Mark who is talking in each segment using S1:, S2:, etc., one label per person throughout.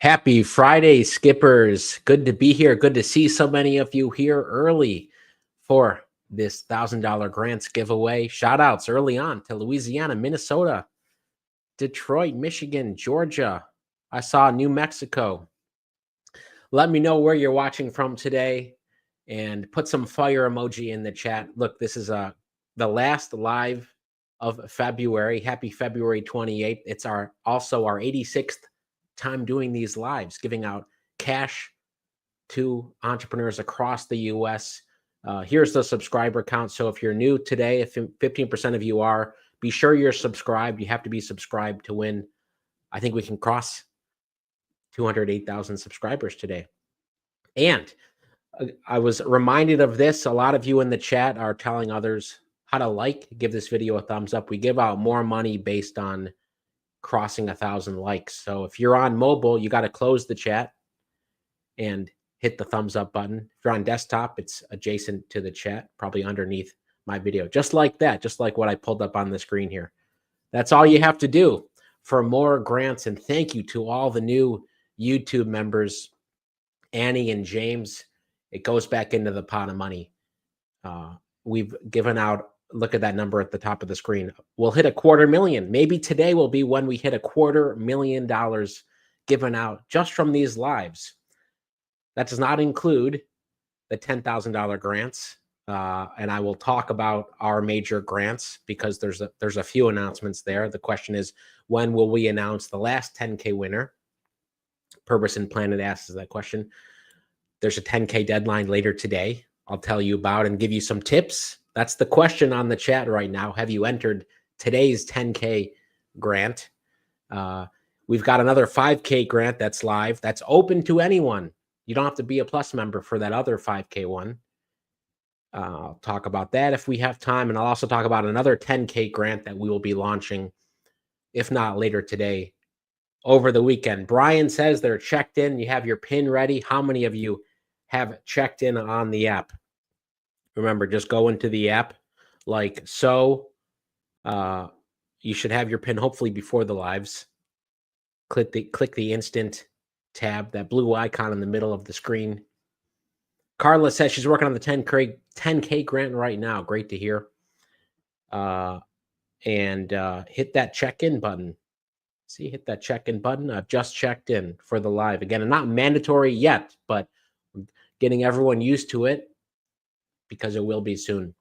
S1: Happy Friday, skippers. Good to be here. Good to see so many of you here early for this $1,000 grants giveaway. Shout outs early on to Louisiana, Minnesota, Detroit, Michigan, Georgia. I saw New Mexico. Let me know where you're watching from today and put some fire emoji in the chat. Look, this is the last live of February. Happy February 28th. It's also our 86th time doing these lives, giving out cash to entrepreneurs across the US. Here's the subscriber count. So if you're new today, if 15% of you are, be sure you're subscribed. You have to be subscribed to win. I think we can cross 208,000 subscribers today. And I was reminded of this. A lot of you in the chat are telling others how to give this video a thumbs up. We give out more money based on crossing 1,000 likes. So if you're on mobile, you got to close the chat and hit the thumbs up button. If you're on desktop, it's adjacent to the chat, probably underneath my video. Just like that, just like what I pulled up on the screen here. That's all you have to do for more grants. And thank you to all the new YouTube members, Annie and James. It goes back into the pot of money. We've given out, look at that number at the top of the screen. We'll hit $250,000. Maybe today will be when we hit $250,000 given out just from these lives. That does not include the $10,000 grants. And I will talk about our major grants because there's a few announcements there. The question is, when will we announce the last 10K winner? Purpose and Planet asks that question. There's a 10K deadline later today. I'll tell you about and give you some tips. That's the question on the chat right now. Have you entered today's 10K grant? We've got another 5K grant that's live. That's open to anyone. You don't have to be a Plus member for that other 5K one. I'll talk about that if we have time. And I'll also talk about another 10K grant that we will be launching, if not later today, over the weekend. Brian says they're checked in. You have your pin ready. How many of you have checked in on the app? Remember, just go into the app like so. You should have your pin hopefully before the lives. Click the instant tab, that blue icon in the middle of the screen. Carla says she's working on the 10K grant right now. Great to hear. And hit that check-in button. See, hit that check-in button. I've just checked in for the live. Again, not mandatory yet, but getting everyone used to it because it will be soon.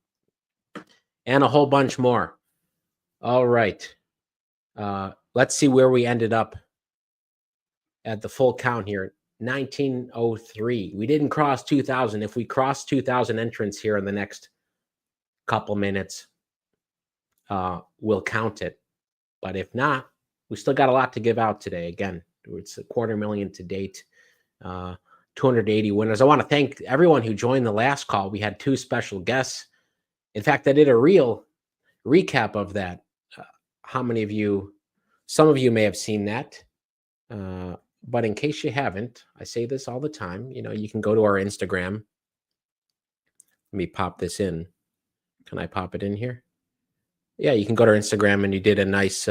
S1: And a whole bunch more. All right. Let's see where we ended up at the full count here. 1903. We didn't cross 2,000. If we cross 2,000 entrants here in the next couple minutes, we'll count it. But if not, we still got a lot to give out today. Again, it's $250,000 to date. 280 winners. I want to thank everyone who joined the last call. We had 2 special guests. In fact, I did a real recap of that. How many of you, some of you may have seen that. But in case you haven't, I say this all the time, you can go to our Instagram. Let me pop this in. Can I pop it in here? Yeah, you can go to our Instagram and you did a nice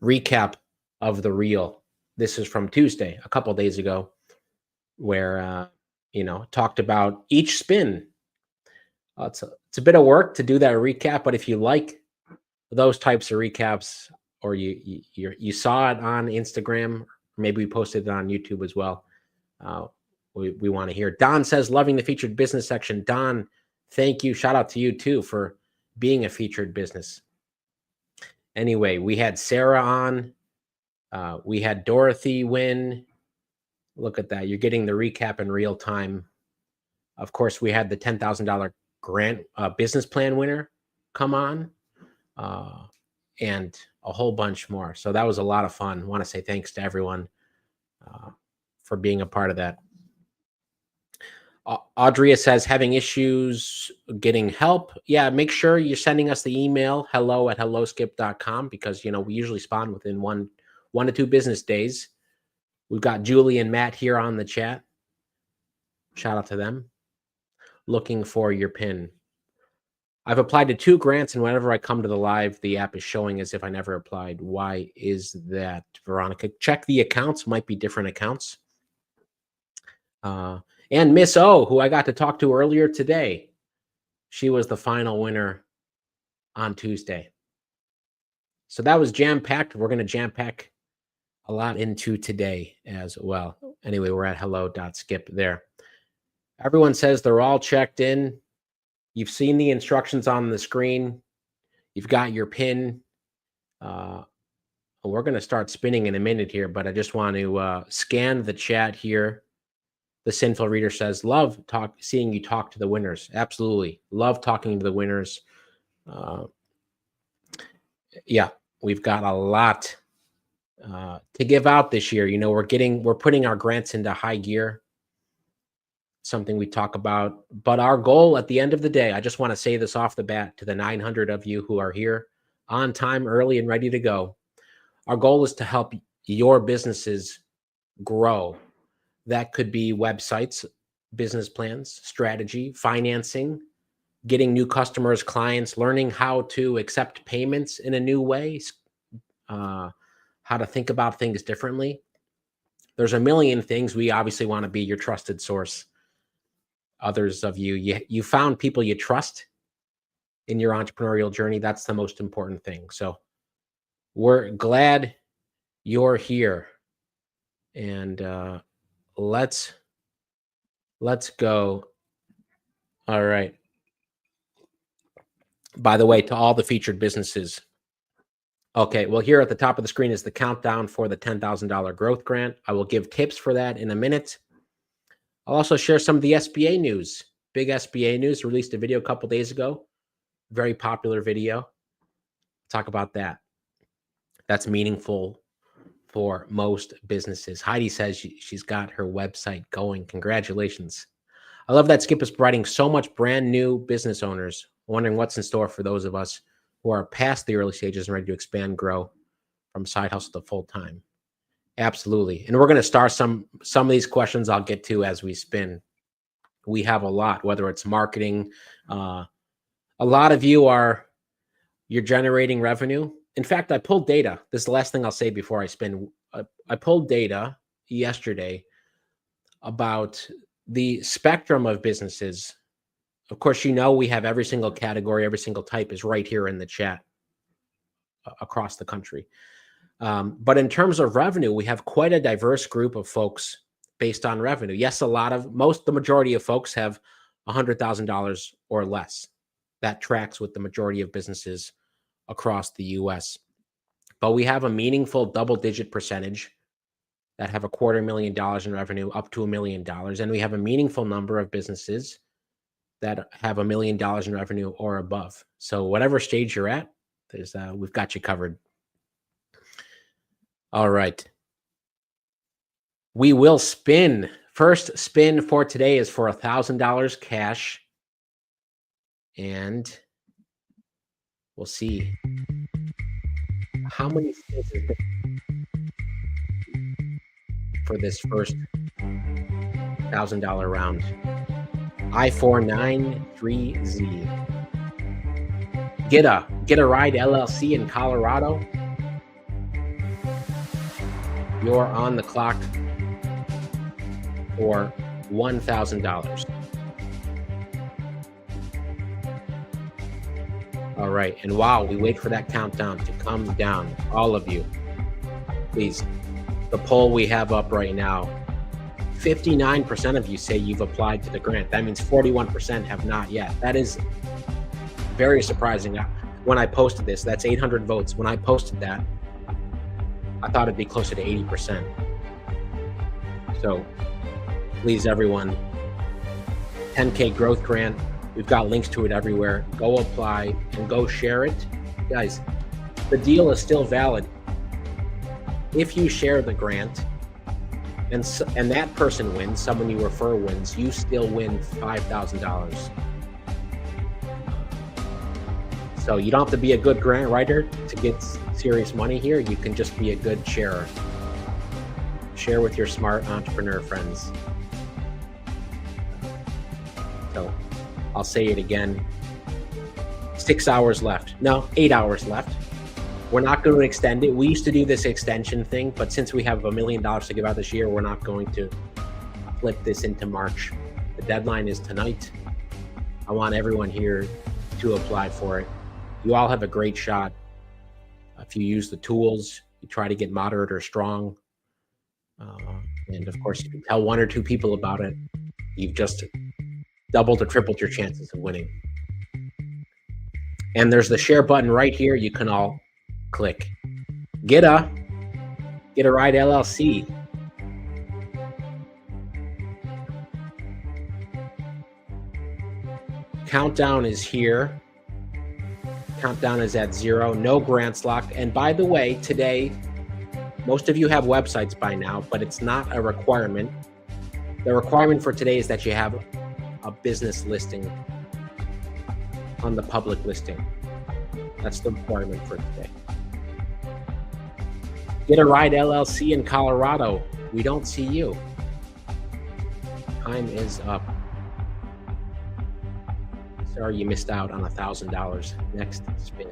S1: recap of the reel. This is from Tuesday, a couple days ago, where, talked about each spin. It's a bit of work to do that recap, but if you like those types of recaps, or you saw it on Instagram, maybe we posted it on YouTube as well, we want to hear. Don says, loving the featured business section. Don, thank you. Shout out to you too for being a featured business. Anyway, we had Sarah on. We had Dorothy win. Look at that. You're getting the recap in real time. Of course, we had the $10,000 grant business plan winner come on, and a whole bunch more. So that was a lot of fun. I want to say thanks to everyone for being a part of that. Audria says, having issues getting help. Yeah, make sure you're sending us the email, hello@helloskip.com, because, we usually spawn within one to 2 business days. We've got Julie and Matt here on the chat. Shout out to them. Looking for your pin. I've applied to 2 grants, and whenever I come to the live, the app is showing as if I never applied. Why is that, Veronica? Check the accounts. Might be different accounts. And Miss O, who I got to talk to earlier today, she was the final winner on Tuesday. So that was jam-packed. We're going to jam-pack a lot into today as well. Anyway, we're at hello.skip there. Everyone says they're all checked in. You've seen the instructions on the screen. You've got your pin. We're going to start spinning in a minute here, but I just want to scan the chat here. The Sinful Reader says, love seeing you talk to the winners. Absolutely. Love talking to the winners. Yeah, we've got a lot to give out this year. You know, we're putting our grants into high gear. Something we talk about, but our goal at the end of the day, I just want to say this off the bat to the 900 of you who are here on time, early, and ready to go. Our goal is to help your businesses grow. That could be websites, business plans, strategy, financing, getting new customers, clients, learning how to accept payments in a new way, how to think about things differently. There's a million things. We obviously want to be your trusted source. Others of you found people you trust in your entrepreneurial journey. That's the most important thing. So we're glad you're here, and let's go. All right. By the way, to all the featured businesses. Okay, well, here at the top of the screen is the countdown for the $10,000 growth grant. I will give tips for that in a minute. I'll also share some of the SBA news. Big SBA news. Released a video a couple days ago. Very popular video. Talk about that. That's meaningful for most businesses. Heidi says she's got her website going. Congratulations. I love that Skip is providing so much brand new business owners, wondering what's in store for those of us who are past the early stages and ready to expand, grow from side hustle to full time. Absolutely. And we're going to start some of these questions I'll get to as we spin. We have a lot, whether it's marketing. A lot of you're generating revenue. In fact, I pulled data. This is the last thing I'll say before I spin. I pulled data yesterday about the spectrum of businesses. Of course, you know, we have every single category, every single type is right here in the chat across the country. But in terms of revenue, we have quite a diverse group of folks based on revenue. Yes, the majority of folks have $100,000 or less. That tracks with the majority of businesses across the US. But we have a meaningful double-digit percentage that have $250,000 in revenue up to $1 million. And we have a meaningful number of businesses that have $1 million in revenue or above. So whatever stage you're at, we've got you covered. All right. We will spin. First spin for today is for $1,000 cash. And we'll see how many spins is there for this first $1,000 round. I493Z. Get a Ride LLC in Colorado. You're on the clock for $1,000. All right. And while we wait for that countdown to come down, all of you, please, the poll we have up right now, 59% of you say you've applied to the grant. That means 41% have not yet. That is very surprising. When I posted this, that's 800 votes. When I posted that, I thought it'd be closer to 80%. So please, everyone, 10K growth grant. We've got links to it everywhere. Go apply and go share it. Guys, the deal is still valid. If you share the grant and that person wins, someone you refer wins, you still win $5,000. So you don't have to be a good grant writer to get serious money here. You can just be a good sharer. Share with your smart entrepreneur friends. So I'll say it again. 6 hours left. No, 8 hours left. We're not going to extend it. We used to do this extension thing, but since we have $1 million to give out this year, we're not going to flip this into March. The deadline is tonight. I want everyone here to apply for it. You all have a great shot. If you use the tools, you try to get moderate or strong. And of course, you can tell 1 or 2 people about it. You've just doubled or tripled your chances of winning. And there's the share button right here. You can all click. Get a Ride LLC. Countdown is here. Countdown is at 0. No grants locked. And by the way, today, most of you have websites by now, but it's not a requirement. The requirement for today is that you have a business listing on the public listing. That's the requirement for today. Get a Ride LLC in Colorado. We don't see you. Time is up. Sorry you missed out on $1,000. Next spin.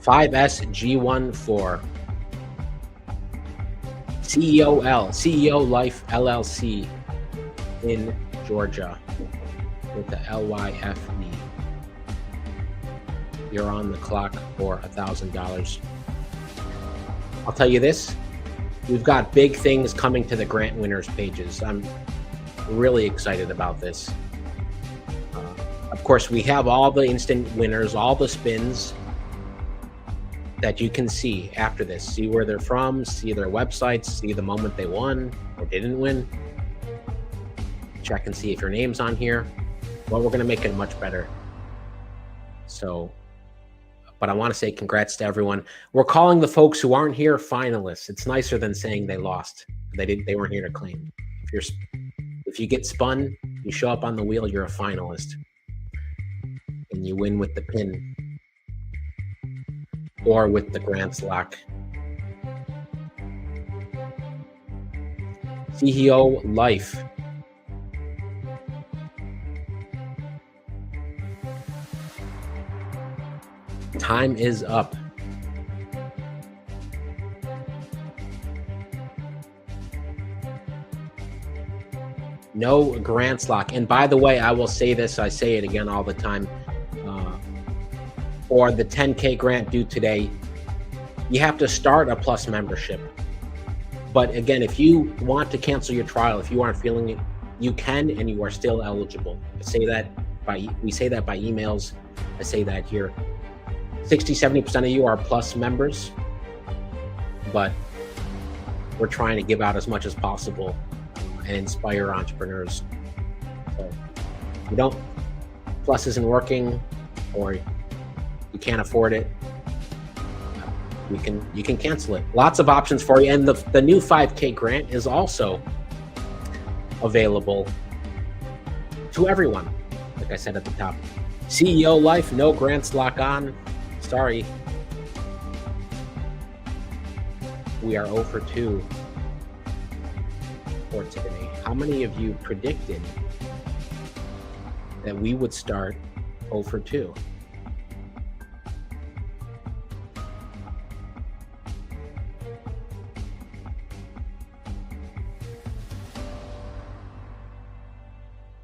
S1: $5SG14. CEO Life LLC in Georgia with the LYFE. You're on the clock for $1,000. I'll tell you this, we've got big things coming to the grant winners pages. I'm really excited about this. Of course, we have all the instant winners, all the spins that you can see after this. See where they're from, see their websites, see the moment they won or didn't win. Check and see if your name's on here. Well, we're gonna make it much better. So, but I wanna say congrats to everyone. We're calling the folks who aren't here finalists. It's nicer than saying they lost. They weren't here to claim. If you get spun, you show up on the wheel, you're a finalist. And you win with the pin. Or with the grants lock. CEO Life. Time is up. No grants lock. And by the way, I will say this, I say it again all the time. For the 10K grant due today, you have to start a Plus membership. But again, if you want to cancel your trial, if you aren't feeling it, you can, and you are still eligible. We say that by emails. I say that here. 60-70% of you are Plus members, but we're trying to give out as much as possible and inspire entrepreneurs. So if you don't, Plus isn't working, or you can't afford it, you can cancel it. Lots of options for you. And the new 5K grant is also available to everyone. Like I said at the top, CEO Life, no grants lock on. Sorry. We are 0 for 2 for today. How many of you predicted that we would start 0 for 2?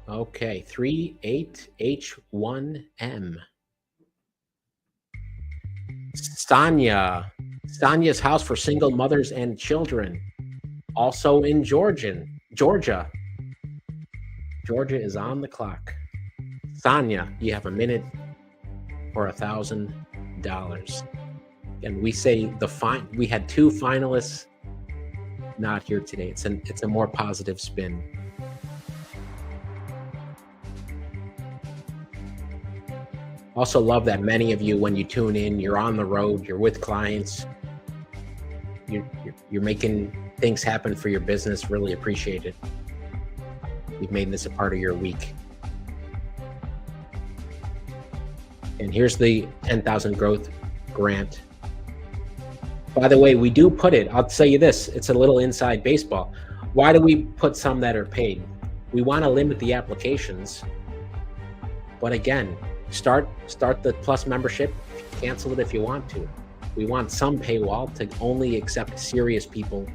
S1: Okay, 38H1M. Sonia's house for single mothers and children, also in Georgia. Georgia is on the clock. Sonia, you have a minute for $1,000. And we say we had 2 finalists not here today. It's a more positive spin. Also love that many of you, when you tune in, you're on the road, you're with clients, you're making things happen for your business. Really appreciate it. You've made this a part of your week. And here's the 10,000 growth grant. By the way, we do put it, I'll tell you this, it's a little inside baseball. Why do we put some that are paid? We want to limit the applications. But again, start the Plus membership, cancel it if you want to. We want some paywall to only accept serious people.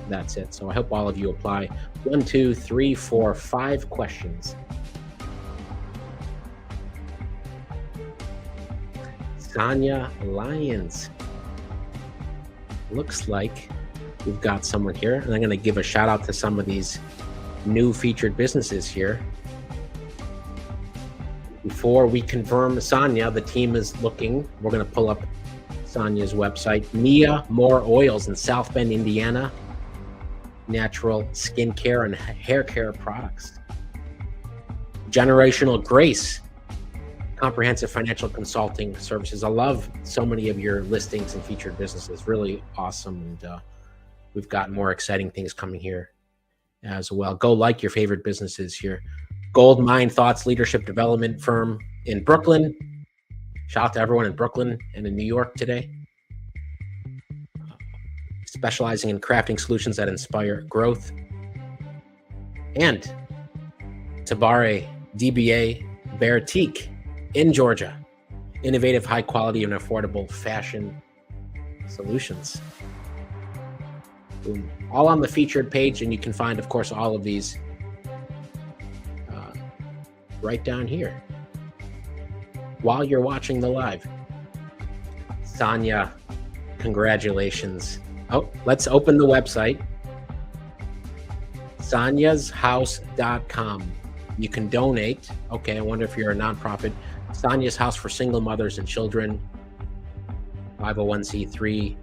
S1: That's it. So I hope all of you apply. 1, 2, 3, 4, 5 questions. Sonia Lyons. Looks like we've got someone here. And I'm going to give a shout out to some of these new featured businesses here. Before we confirm Sonia, the team is looking. We're going to pull up Sonia's website. Mia More Oils in South Bend, Indiana. Natural skincare and hair care products. Generational Grace, comprehensive financial consulting services. I love so many of your listings and featured businesses. Really awesome. And we've got more exciting things coming here as well. Go like your favorite businesses here. Gold Mine Thoughts Leadership Development Firm in Brooklyn. Shout out to everyone in Brooklyn and in New York today. Specializing in crafting solutions that inspire growth. And Tabare DBA Baretique in Georgia. Innovative, high quality, and affordable fashion solutions. Boom. All on the featured page, and you can find, of course, all of these right down here while you're watching the live. Sonia, congratulations. Oh, let's open the website. soniashouse.com. You can donate. Okay, I wonder if you're a nonprofit. Sonia's House for Single Mothers and Children, 501c3.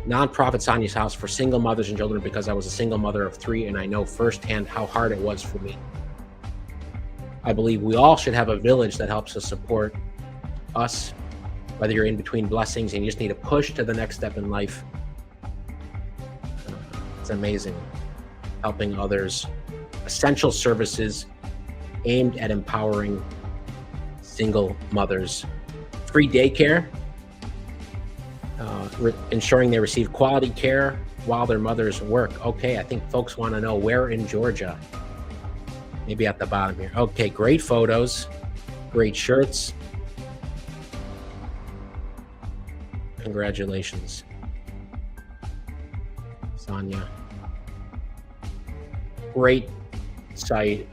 S1: Nonprofit Sonia's House for single mothers and children, because I was a single mother of 3 and I know firsthand how hard it was for me. I believe we all should have a village that helps us support us, whether you're in between blessings and you just need a push to the next step in life. It's amazing. Helping others. Essential services aimed at empowering single mothers. Free daycare, ensuring they receive quality care while their mothers work. Okay, I think folks want to know where in Georgia. Maybe at the bottom here. Okay, great photos, great shirts. Congratulations, Sonia. Great site.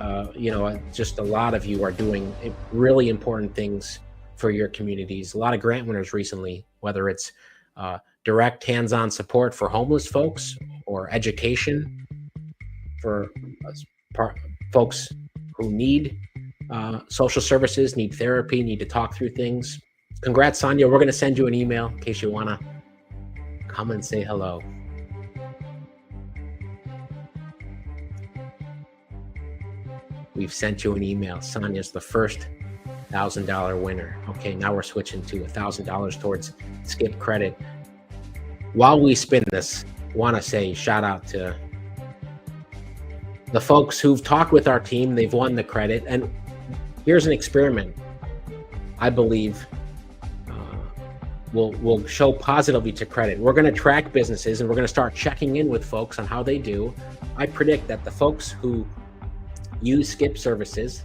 S1: Just a lot of you are doing really important things for your communities. A lot of grant winners recently, whether it's direct hands-on support for homeless folks or education for folks who need social services, need therapy, need to talk through things. Congrats, Sonia. We're going to send you an email in case you want to come and say hello. We've sent you an email. Sonia's the first $1,000 winner. Okay, now we're switching to $1,000 towards skip credit. While we spin this, want to say shout out to the folks who've talked with our team. They've won the credit. And here's an experiment I believe will show positively to credit. We're going to track businesses and we're going to start checking in with folks on how they do. I predict that the folks who use skip services,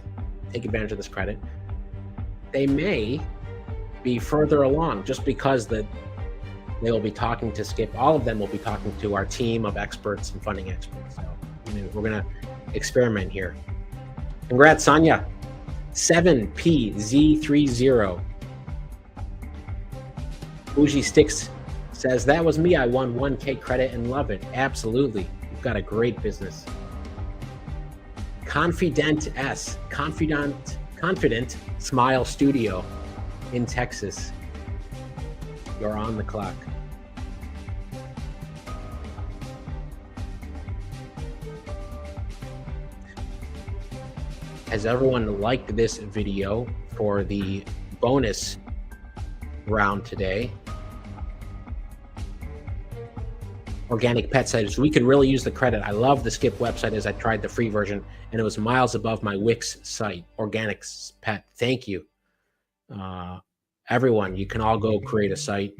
S1: take advantage of this credit, they may be further along just because they will be talking to Skip. All of them will be talking to our team of experts and funding experts. So we're going to experiment here. Congrats, Sonia. 7PZ30. Bougie Sticks says, that was me. I won 1K credit and love it. Absolutely. You've got a great business. Confident Smile Studio in Texas. You're on the clock. Has everyone liked this video for the bonus round today? Organic Pet says, we could really use the credit. I love the Skip website as I tried the free version and it was miles above my Wix site. Organic Pet, thank you. everyone, you can all go create a site.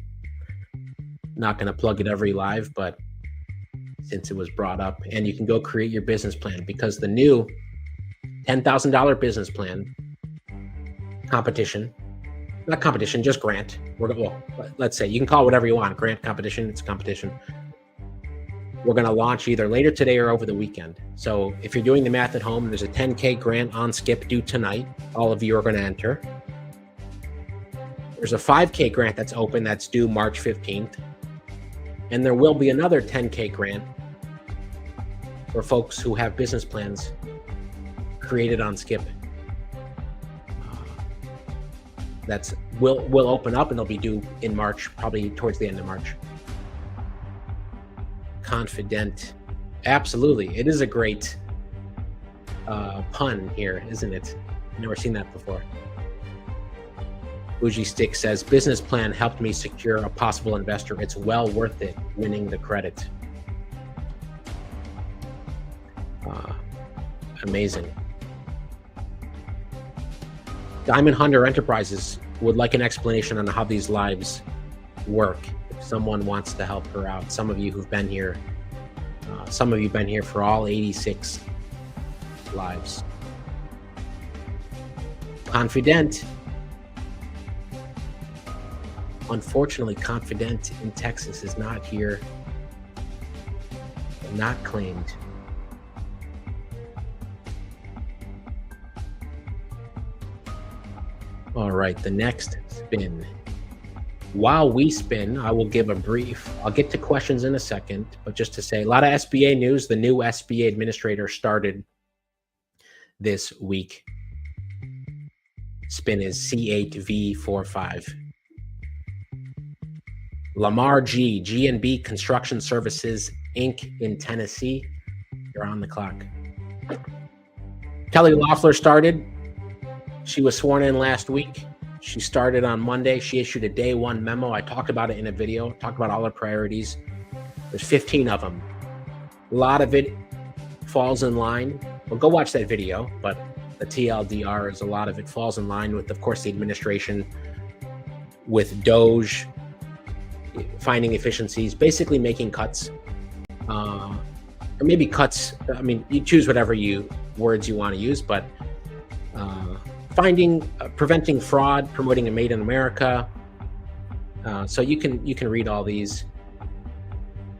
S1: Not going to plug it every live, but since it was brought up, and you can go create your business plan, because the new $10,000 business plan competition, not competition, just grant. Well, let's say you can call it whatever you want. Grant, competition, it's a competition. We're going to launch either later today or over the weekend. So if you're doing the math at home, there's a 10K grant on Skip due tonight. All of you are going to enter. There's a 5K grant that's open that's due March 15th. And there will be another 10K grant for folks who have business plans created on Skip. That's will open up, and they'll be due in March, probably towards the end of March. Confident. Absolutely. It is a great pun here, isn't it? Never seen that before. Bougie Stick says, business plan helped me secure a possible investor. It's well worth it winning the credit. Amazing. Diamond Hunter Enterprises would like an explanation on how these lives work. If someone wants to help her out, some of you who've been here, some of you have been here for all 86 lives. Confident. Unfortunately, Confident in Texas is not here, not claimed. All right, the next spin. While we spin, I will give a brief. I'll get to questions in a second, but just to say, a lot of SBA news. The new SBA administrator started this week. Spin is C8V45. Lamar G&B Construction Services, Inc. in Tennessee. You're on the clock. Kelly Loeffler started. She was sworn in last week. She started on Monday. She issued a day one memo. I talked about it in a video, talked about all her priorities. There's 15 of them. A lot of it falls in line. Well, go watch that video, but the TLDR is a lot of it falls in line with, of course, the administration, with Doge, finding efficiencies, basically making cuts, or maybe cuts. I mean, you choose whatever words you want to use, but preventing fraud, promoting a Made in America. So you can read all these.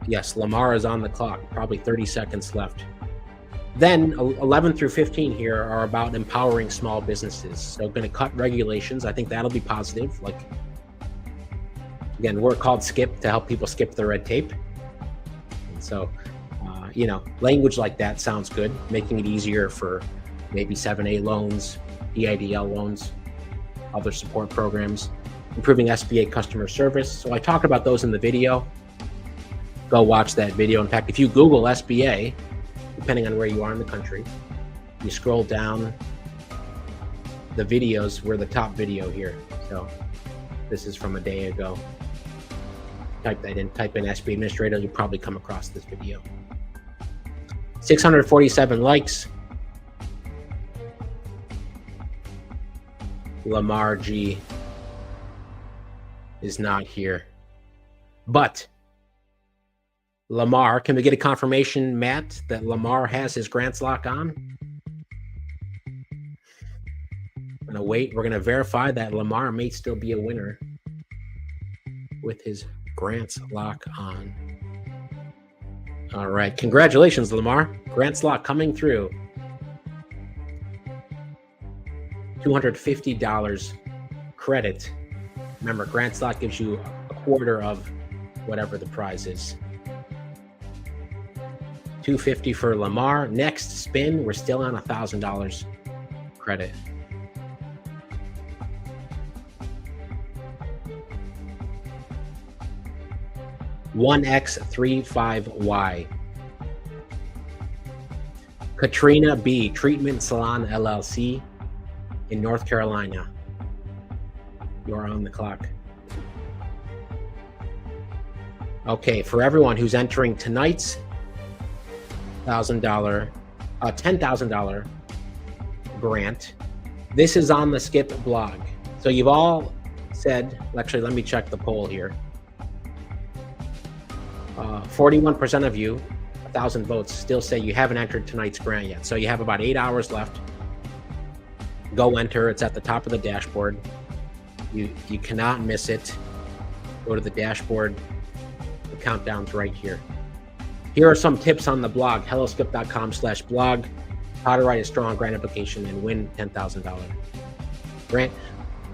S1: Yes, Lamar is on the clock. Probably 30 seconds left. Then 11 through 15 here are about empowering small businesses. So going to cut regulations. I think that'll be positive. Like, again, we're called Skip to help people skip the red tape. And so, language like that sounds good. Making it easier for maybe 7A loans, EIDL loans, other support programs, improving SBA customer service. So I talked about those in the video. Go watch that video. In fact, if you Google SBA, depending on where you are in the country, you scroll down the videos, we're the top video here. So this is from a day ago. Type that in, type in SBA Administrator, you'll probably come across this video. 647 likes. Lamar G is not here. But Lamar, can we get a confirmation, Matt, that Lamar has his grants lock on? I'm gonna wait. We're gonna verify that Lamar may still be a winner with his grants lock on. All right, congratulations, Lamar. Grants lock coming through. $250 credit. Remember, grants lock gives you a quarter of whatever the prize is. $250 for Lamar. Next spin, we're still on $1,000 credit. $1X35Y. Katrina B. Treatment Salon LLC in North Carolina. You're on the clock. Okay, for everyone who's entering tonight's $10,000 grant, this is on the Skip blog. So you've all said, actually, let me check the poll here. 41% of you, 1,000 votes, still say you haven't entered tonight's grant yet. So you have about 8 hours left. Go enter. It's at the top of the dashboard. You cannot miss it. Go to the dashboard. The countdown's right here. Here are some tips on the blog, helloskip.com/blog. How to write a strong grant application and win $10,000 grant.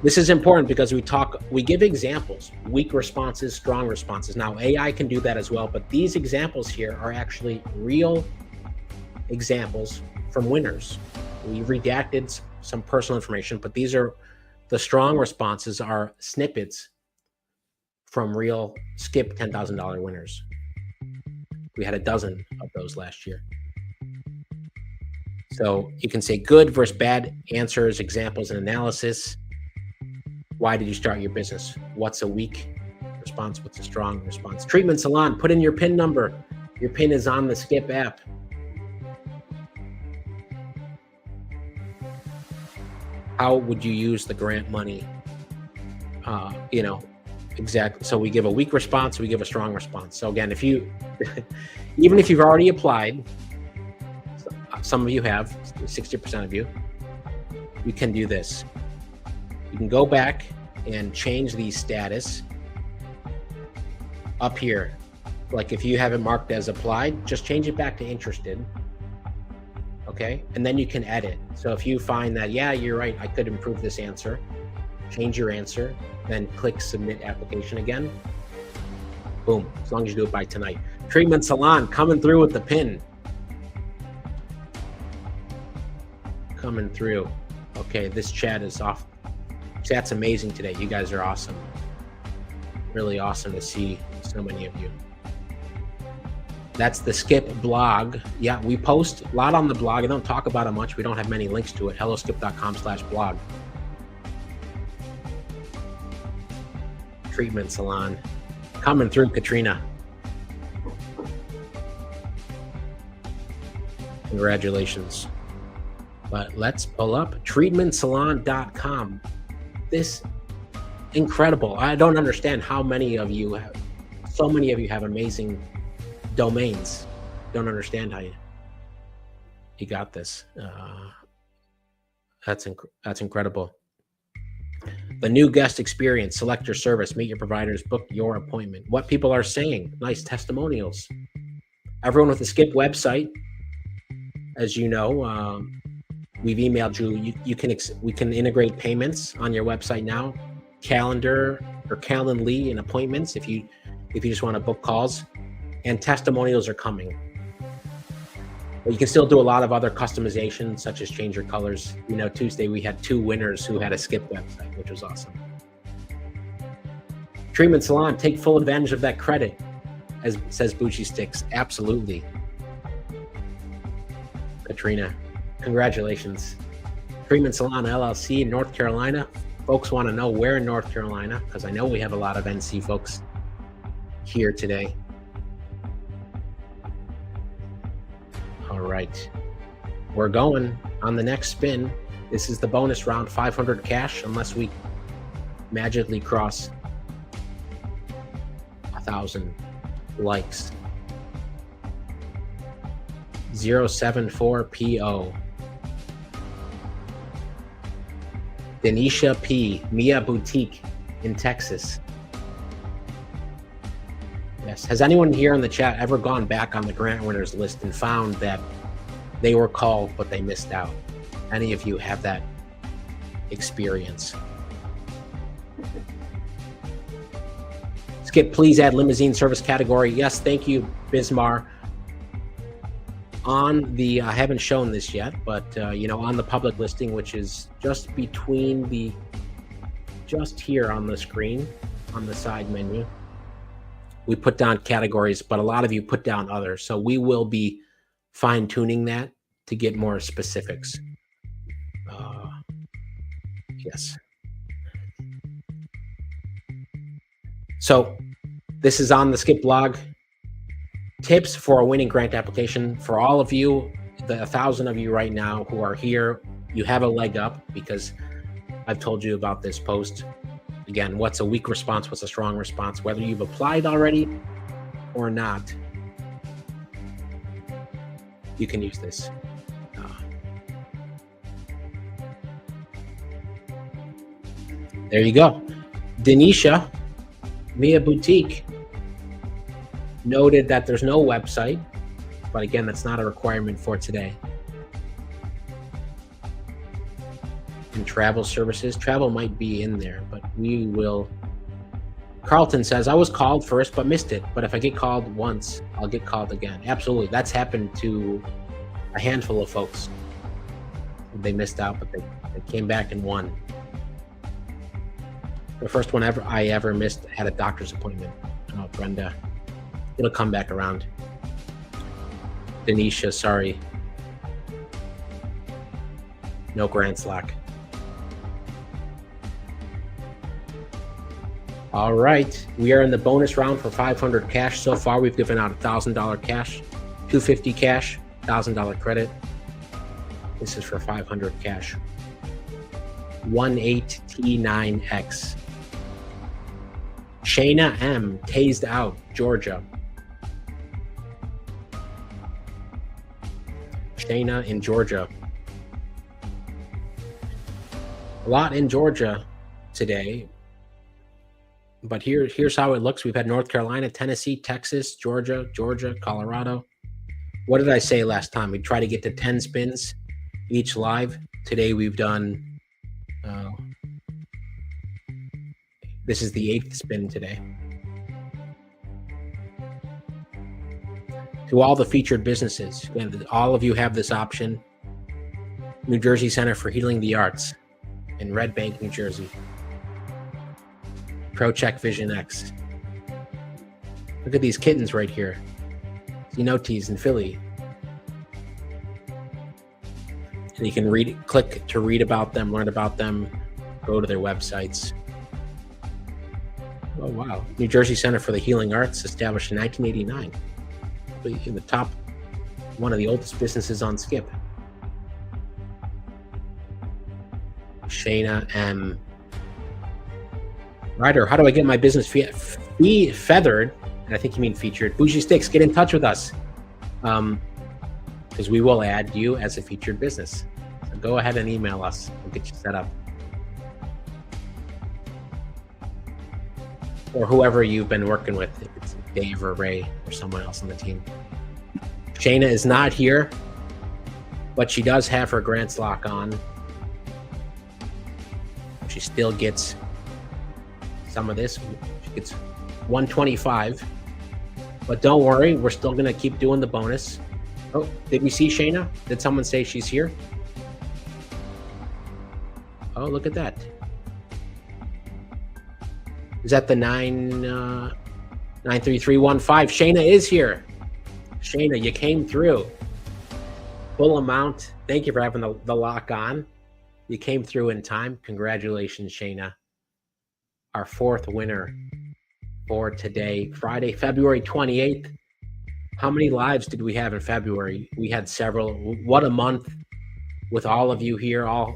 S1: This is important because we give examples, weak responses, strong responses. Now, AI can do that as well, but these examples here are actually real examples from winners. We redacted some personal information, but these are the strong responses are snippets from real Skip $10,000 winners. We had a dozen of those last year. So you can say good versus bad answers, examples, and analysis. Why did you start your business? What's a weak response? What's a strong response? Treatment salon, put in your PIN number. Your PIN is on the Skip app. How would you use the grant money? Exactly. So we give a weak response, we give a strong response. So again, even if you've already applied, some of you have, 60% of you, you can do this. You can go back and change the status up here. Like if you have it marked as applied, just change it back to interested. Okay, and then you can edit. So if you find that, yeah, you're right, I could improve this answer, change your answer, then click submit application again. Boom, as long as you do it by tonight. Treatment salon coming through with the PIN. Coming through. Okay, this chat is off. Chat's amazing today. You guys are awesome. Really awesome to see so many of you. That's the Skip blog. Yeah, we post a lot on the blog. I don't talk about it much. We don't have many links to it. helloskip.com/blog. Treatment salon. Coming through, Katrina. Congratulations. But let's pull up treatmentsalon.com. This incredible. I don't understand how many of you have, so many of you have amazing domains. Don't understand how you got this. That's incredible. The new guest experience, select your service, meet your providers, book your appointment. What people are saying, nice testimonials. Everyone with the Skip website, as you know, we've emailed you. We can integrate payments on your website now, calendar or Calendly and appointments if you just want to book calls, and testimonials are coming. But you can still do a lot of other customization, such as change your colors. Tuesday we had 2 winners who had a Skip website, which was awesome. Treatment salon, take full advantage of that credit, as says Bucci Sticks. Absolutely. Katrina, congratulations. Treatment Salon LLC in North Carolina. Folks want to know where in North Carolina, because I know we have a lot of NC folks here today. All right, we're going on the next spin. This is the bonus round, 500 cash, unless we magically cross 1,000 likes. 074PO. Denisha P. Mia Boutique in Texas. Yes. Has anyone here in the chat ever gone back on the grant winners list and found that they were called but they missed out? Any of you have that experience? Skip, please add limousine service category. Yes, thank you, Bismar. On the, I haven't shown this yet, but on the public listing, which is just here on the screen, on the side menu, we put down categories, but a lot of you put down others. So we will be fine tuning that to get more specifics. Yes. So this is on the Skip blog. Tips for a winning grant application. For all of you, the 1,000 of you right now who are here, you have a leg up because I've told you about this post. Again, what's a weak response? What's a strong response? Whether you've applied already or not, you can use this. There you go. Denisha, Mia Boutique, noted that there's no website, but again, that's not a requirement for today. And travel services, travel might be in there, but we will. Carlton says, I was called first, but missed it. But if I get called once, I'll get called again. Absolutely. That's happened to a handful of folks. They missed out, but they came back and won. The first one I ever missed had a doctor's appointment. Oh, Brenda. It'll come back around. Denisha, sorry. No Grand Slack. All right. We are in the bonus round for 500 cash. So far, we've given out $1,000 cash, $250 cash, $1,000 credit. This is for 500 cash. 18T9X. Shayna M, tased out, Georgia. Shayna in Georgia. A lot in Georgia today, but here's how it looks. We've had North Carolina, Tennessee, Texas, Georgia, Colorado. What did I say last time? We try to get to 10 spins each live. Today we've done this is the 8th spin today. To all the featured businesses, again, all of you have this option. New Jersey Center for Healing the Arts in Red Bank, New Jersey. ProCheck Vision X. Look at these kittens right here. Zenotes in Philly. And you can click to read about them, learn about them, go to their websites. Oh, wow. New Jersey Center for the Healing Arts, established in 1989. In the top, one of the oldest businesses on Skip. Shayna M. Ryder, how do I get my business feathered? And I think you mean featured. Bougie Sticks, get in touch with us. Because we will add you as a featured business. So go ahead and email us. We'll get you set up. Or whoever you've been working with, if it's Dave or Ray or someone else on the team. Shayna is not here, but she does have her grants lock on. She still gets some of this. She gets 125. But don't worry, we're still going to keep doing the bonus. Oh, did we see Shayna? Did someone say she's here? Oh, look at that. Is that the 93315? Shayna is here. Shayna, you came through. Full amount. Thank you for having the lock on. You came through in time. Congratulations, Shayna. Our 4th winner for today, Friday, February 28th. How many lives did we have in February? We had several. What a month with all of you here, all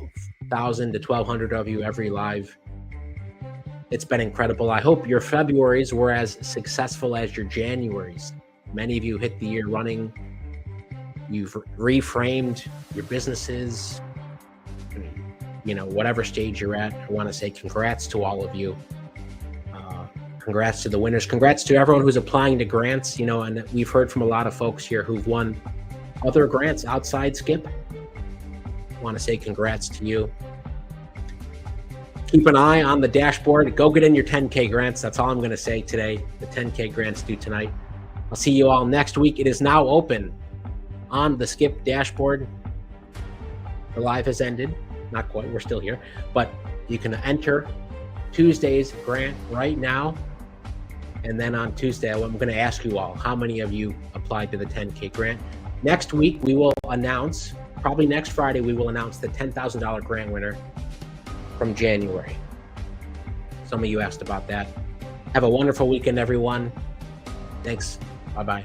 S1: 1,000 to 1,200 of you every live. It's been incredible. I hope your Februarys were as successful as your Januarys. Many of you hit the year running. You've reframed your businesses. Whatever stage you're at, I want to say congrats to all of you. Congrats to the winners. Congrats to everyone who's applying to grants. And we've heard from a lot of folks here who've won other grants outside Skip. I want to say congrats to you. Keep an eye on the dashboard. Go get in your 10K grants. That's all I'm going to say today. The 10K grants due tonight. I'll see you all next week. It is now open on the Skip dashboard. The live has ended. Not quite. We're still here. But you can enter Tuesday's grant right now. And then on Tuesday, I'm going to ask you all, how many of you applied to the 10K grant? Next week, we will announce, probably next Friday, we will announce the $10,000 grant winner from January. Some of you asked about that. Have a wonderful weekend, everyone. Thanks. Bye-bye.